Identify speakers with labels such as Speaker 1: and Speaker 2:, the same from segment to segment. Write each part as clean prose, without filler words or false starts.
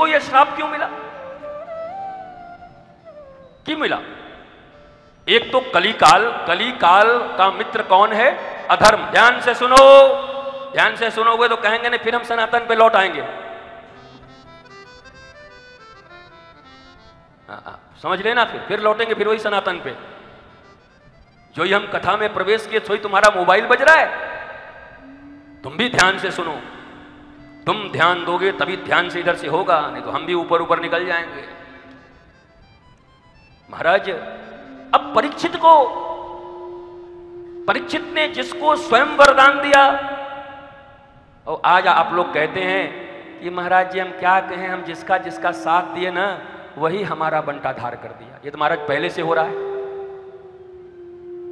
Speaker 1: तुमको यह श्राप क्यों मिला? क्यों मिला? एक तो कलिकाल का मित्र कौन है? अधर्म। ध्यान से सुनो, ध्यान से सुनोगे तो कहेंगे नहीं फिर हम सनातन पे लौट आएंगे। समझ लेना, फिर लौटेंगे फिर वही सनातन पे। जो ही हम कथा में प्रवेश किए सोई तुम्हारा मोबाइल बज रहा है। तुम भी ध्यान से सुनो, तुम ध्यान दोगे तभी ध्यान से इधर से होगा, नहीं तो हम भी ऊपर ऊपर निकल जाएंगे। महाराज अब परीक्षित ने जिसको स्वयं वरदान दिया, और आज आप लोग कहते हैं कि महाराज जी हम क्या कहें, हम जिसका जिसका साथ दिए ना वही हमारा बंटाधार कर दिया। ये तो महाराज पहले से हो रहा है।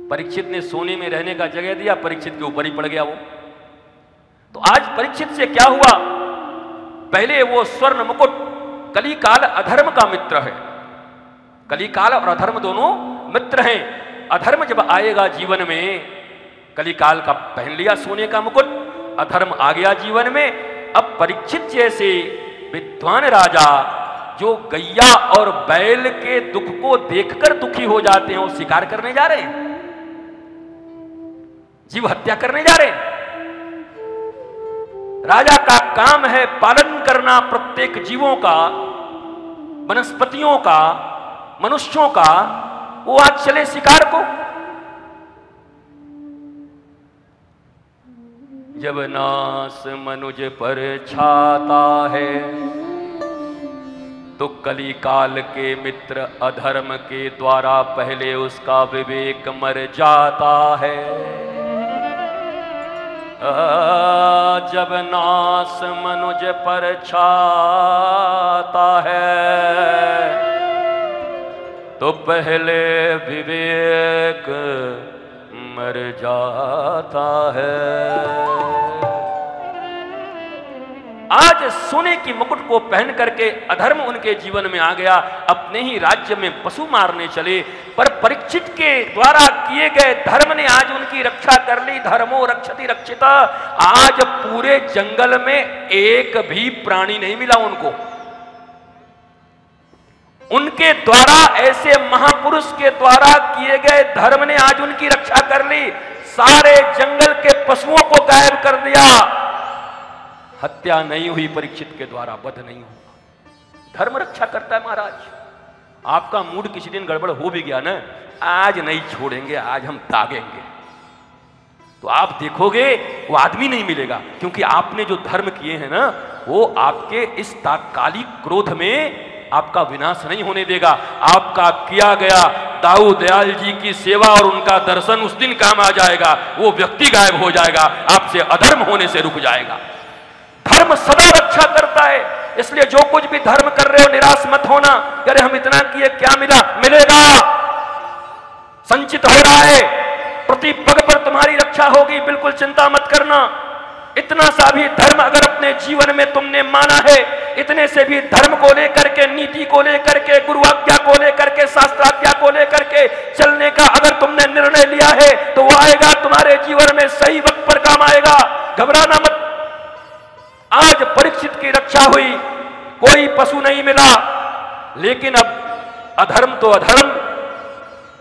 Speaker 1: परीक्षित ने सोने में रहने का जगह दिया, परीक्षित के ऊपर ही पड़ गया वो। तो आज परीक्षित से क्या हुआ? पहले वो स्वर्ण मुकुट कलिकाल अधर्म का मित्र है। कलिकाल और अधर्म दोनों मित्र हैं। अधर्म जब आएगा जीवन में, कलिकाल का पहन लिया सोने का मुकुट, अधर्म आ गया जीवन में। अब परीक्षित जैसे विद्वान राजा जो गैया और बैल के दुख को देखकर दुखी हो जाते हैं, वो शिकार करने जा रहे हैं, जीव हत्या करने जा रहे हैं। राजा का काम है पालन करना प्रत्येक जीवों का, वनस्पतियों का, मनुष्यों का। वो आज चले शिकार को। जब नास मनुज पर छाता है तो कलिकाल के मित्र अधर्म के द्वारा पहले उसका विवेक मर जाता है। जब नास मनुज पर छाता है तो पहले विवेक मर जाता है। आज सोने की मुकुट को पहन करके अधर्म उनके जीवन में आ गया, अपने ही राज्य में पशु मारने चले। पर परीक्षित के द्वारा किए गए धर्म ने आज उनकी रक्षा कर ली। धर्मो रक्षति रक्षिता। आज पूरे जंगल में एक भी प्राणी नहीं मिला उनको। उनके द्वारा, ऐसे महापुरुष के द्वारा किए गए धर्म ने आज उनकी रक्षा कर ली। सारे जंगल के पशुओं को गायब कर दिया। हत्या नहीं हुई परीक्षित के द्वारा, वध नहीं हुआ। धर्म रक्षा करता है महाराज। आपका मूड किसी दिन गड़बड़ हो भी गया ना, आज नहीं छोड़ेंगे, आज हम दागेंगे, तो आप देखोगे वो आदमी नहीं मिलेगा। क्योंकि आपने जो धर्म किए हैं ना, वो आपके इस तात्कालिक क्रोध में आपका विनाश नहीं होने देगा। आपका किया गया दाऊ दयाल जी की सेवा और उनका दर्शन उस दिन काम आ जाएगा। वो व्यक्ति गायब हो जाएगा, आपसे अधर्म होने से रुक जाएगा। धर्म सदा रक्षा करता है। इसलिए जो कुछ भी धर्म कर रहे हो निराश मत होना। अरे हम इतना किए, क्या मिला? मिलेगा, संचित हो रहा है। प्रति पग पर तुम्हारी रक्षा होगी, बिल्कुल चिंता मत करना। इतना सा भी धर्म अगर अपने जीवन में तुमने माना है, इतने से भी धर्म को लेकर के, नीति को लेकर के, गुरु आज्ञा को लेकर के, शास्त्राज्ञा को लेकर के चलने का अगर तुमने निर्णय लिया है तो वो आएगा तुम्हारे जीवन में, सही वक्त पर काम आएगा। घबराना मत। आज परीक्षित की रक्षा हुई, कोई पशु नहीं मिला। लेकिन अब अधर्म तो अधर्म,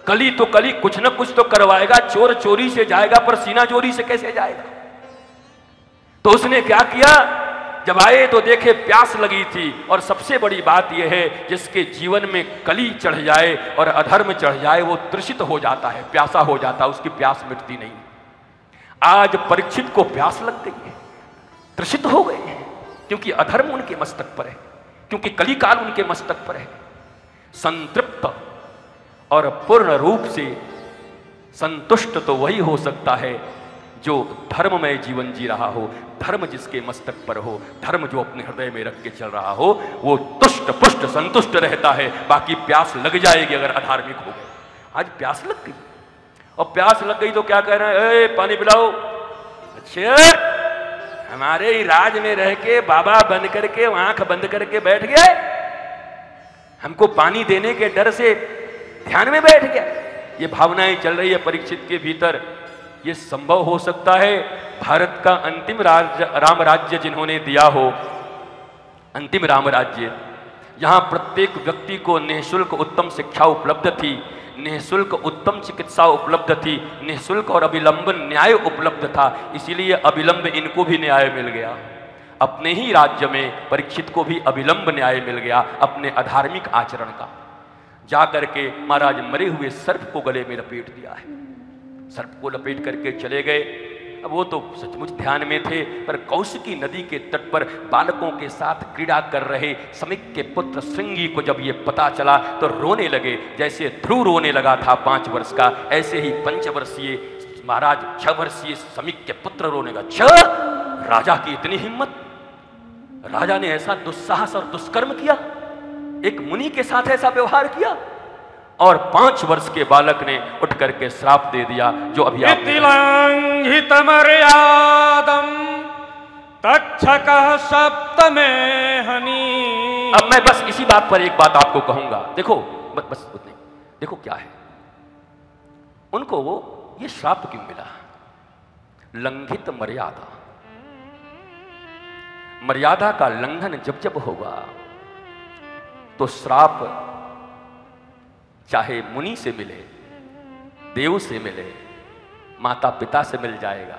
Speaker 1: कली तो कली, कुछ न कुछ तो करवाएगा। चोर चोरी से जाएगा पर सीना चोरी से कैसे जाएगा? तो उसने क्या किया? जब आए तो देखे प्यास लगी थी। और सबसे बड़ी बात यह है, जिसके जीवन में कली चढ़ जाए और अधर्म चढ़ जाए वो तृषित हो जाता है, प्यासा हो जाता है, उसकी प्यास मिटती नहीं। आज परीक्षित को प्यास लग गई है, तृषित हो गए हैं, क्योंकि अधर्म उनके मस्तक पर है, क्योंकि कलिकाल उनके मस्तक पर है। संतृप्त और पूर्ण रूप से संतुष्ट तो वही हो सकता है जो धर्ममय जीवन जी रहा हो, धर्म जिसके मस्तक पर हो, धर्म जो अपने हृदय में रख के चल रहा हो, वो तुष्ट पुष्ट संतुष्ट रहता है। बाकी प्यास लग जाएगी अगर अधार्मिक हो गए। आज प्यास लग गई, और प्यास लग गई तो क्या कह रहे हैं? ए, पानी पिलाओ। अच्छा, हमारे ही राज में रह के बाबा बन करके आंख बंद करके बैठ गए, हमको पानी देने के डर से ध्यान में बैठ गया। ये भावनाएं चल रही है परीक्षित के भीतर। ये संभव हो सकता है भारत का अंतिम राज्य, राम राज्य जिन्होंने दिया हो, अंतिम राम राज्य, यहाँ प्रत्येक व्यक्ति को निःशुल्क उत्तम शिक्षा उपलब्ध थी, निःशुल्क उत्तम चिकित्सा उपलब्ध थी, निःशुल्क और अविलंब न्याय उपलब्ध था। इसीलिए अविलंब इनको भी न्याय मिल गया। अपने ही राज्य में परीक्षित को भी अविलंब न्याय मिल गया अपने अधार्मिक आचरण का। जाकर के महाराज मरे हुए सर्प को गले में लपेट दिया है, सर्प को लपेट करके चले गए। अब वो तो सचमुच ध्यान में थे, पर कौशिकी नदी के तट पर बालकों के साथ क्रीड़ा कर रहे समीक के पुत्र श्रृंगी को जब ये पता चला तो रोने लगे। जैसे ध्रुव रोने लगा था 5 वर्ष का, ऐसे ही 5 वर्षीय महाराज 6 वर्षीय समीक के पुत्र रोने लगा। 6! राजा की इतनी हिम्मत, राजा ने ऐसा दुस्साहस और दुष्कर्म किया, एक मुनि के साथ ऐसा व्यवहार किया। और 5 वर्ष के बालक ने उठ करके श्राप दे दिया, जो अभी
Speaker 2: लंघित मर्यादम तक्षकः सप्तमे हनि।
Speaker 1: अब मैं बस इसी बात पर एक बात आपको कहूंगा। देखो बस उतने, देखो क्या है, उनको वो ये श्राप क्यों मिला? लंघित मर्यादा, मर्यादा का लंघन जब जब होगा तो श्राप चाहे मुनि से मिले, देव से मिले, माता पिता से मिल जाएगा,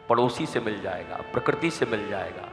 Speaker 1: पड़ोसी से मिल जाएगा, प्रकृति से मिल जाएगा,